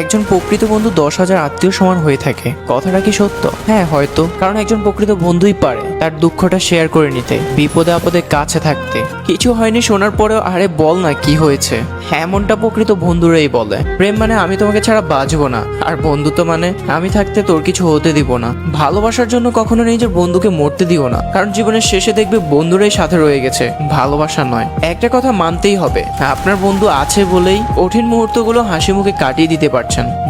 একজন প্রকৃত বন্ধু 10,000 আত্মীয় সমান হয়ে থাকে। কথাটা কি সত্য? হ্যাঁ হয়তো, কারণ একজন প্রকৃত বন্ধুই পারে তার দুঃখটা শেয়ার করে নিতে, বিপদে আপদে কাছে থাকতে। কিছু হয়নি শোনার পরেও আরে বল না কি হয়েছে, এমনটা প্রকৃত বন্ধুরাই বলে। প্রেম মানে আমি তোমাকে ছাড়া বাঁচবো না, আর বন্ধুত্ব মানে আমি থাকতে তোর কিছু হতে দিব না। ভালোবাসার জন্য কখনো নিজের বন্ধুকে মরতে দিও না, কারণ জীবনের শেষে দেখবে বন্ধুরাই সাথে রয়ে গেছে, ভালোবাসা নয়। একটা কথা মানতেই হবে, আপনার বন্ধু আছে বলেই কঠিন মুহূর্তগুলো হাসি মুখে কাটিয়ে দিতে পারছেন।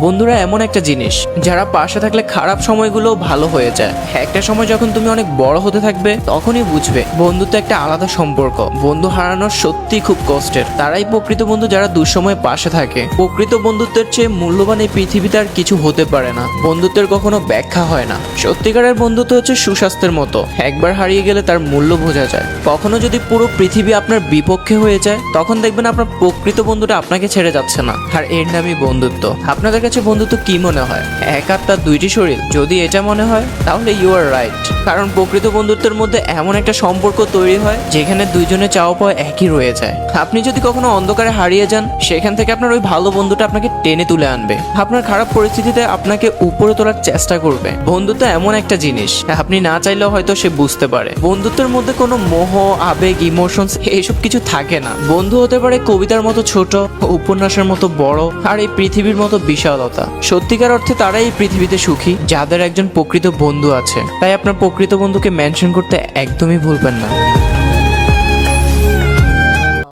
বন্ধুরা এমন একটা জিনিস যারা পাশে থাকলে খারাপ সময়গুলো ভালো হয়ে যায়। একটা সময় যখন তুমি অনেক বড় হতে থাকবে তখনই বুঝবে বন্ধুত্ব একটা আলাদা সম্পর্ক। বন্ধু হারানোর সত্যি খুব কষ্টের। তারাই প্রকৃত বন্ধু যারা দুঃসময়ে পাশে থাকে। প্রকৃত বন্ধুত্বের চেয়ে মূল্যবান এই পৃথিবীতে আর কিছু হতে পারে না। বন্ধুত্বের কখনো ব্যাখ্যা হয় না। সত্যিকারের বন্ধুত্ব হচ্ছে সুস্বাস্থ্যের মতো, একবার হারিয়ে গেলে তার মূল্য বোঝা যায়। কখনো যদি পুরো পৃথিবী আপনার বিপক্ষে হয়ে যায় তখন দেখবেন আপনার প্রকৃত বন্ধুটা আপনাকে ছেড়ে যাচ্ছে না, আর এর নামই বন্ধুত্ব। আপনাদের কাছে বন্ধুত্ব কি মনে হয়? এক আত্মা দুইটি শরীর? যদি এটা মনে হয় তাহলে ইউ আর রাইট, কারণ প্রকৃত বন্ধুত্বের মধ্যে এমন একটা সম্পর্ক তৈরি হয় যেখানে দুইজনে চাওয়া পাওয়া একই রয়ে যায়। আপনি যদি কখনো অন্ধকারে হারিয়ে যান সেখান থেকে আপনার ওই ভালো বন্ধুটা আপনাকে টেনে তুলে আনবে। আপনার খারাপ পরিস্থিতিতে আপনাকে উপরে তোলার চেষ্টা করবে। বন্ধুত্ব এমন একটা জিনিস আপনি না চাইলেও হয়তো সে বুঝতে পারে। বন্ধুত্বের মধ্যে কোনো মোহ, আবেগ, ইমোশনস এইসব কিছু থাকে না। বন্ধু হতে পারে কবিতার মতো ছোট, উপন্যাসের মতো বড়, আর এই পৃথিবীর মতো বিশালতা। সত্যিকার অর্থে তারাই এই পৃথিবীতে সুখী যাদের একজন প্রকৃত বন্ধু আছে। তাই আপনার প্রকৃত বন্ধুকে মেনশন করতে একদমই ভুলবেন না।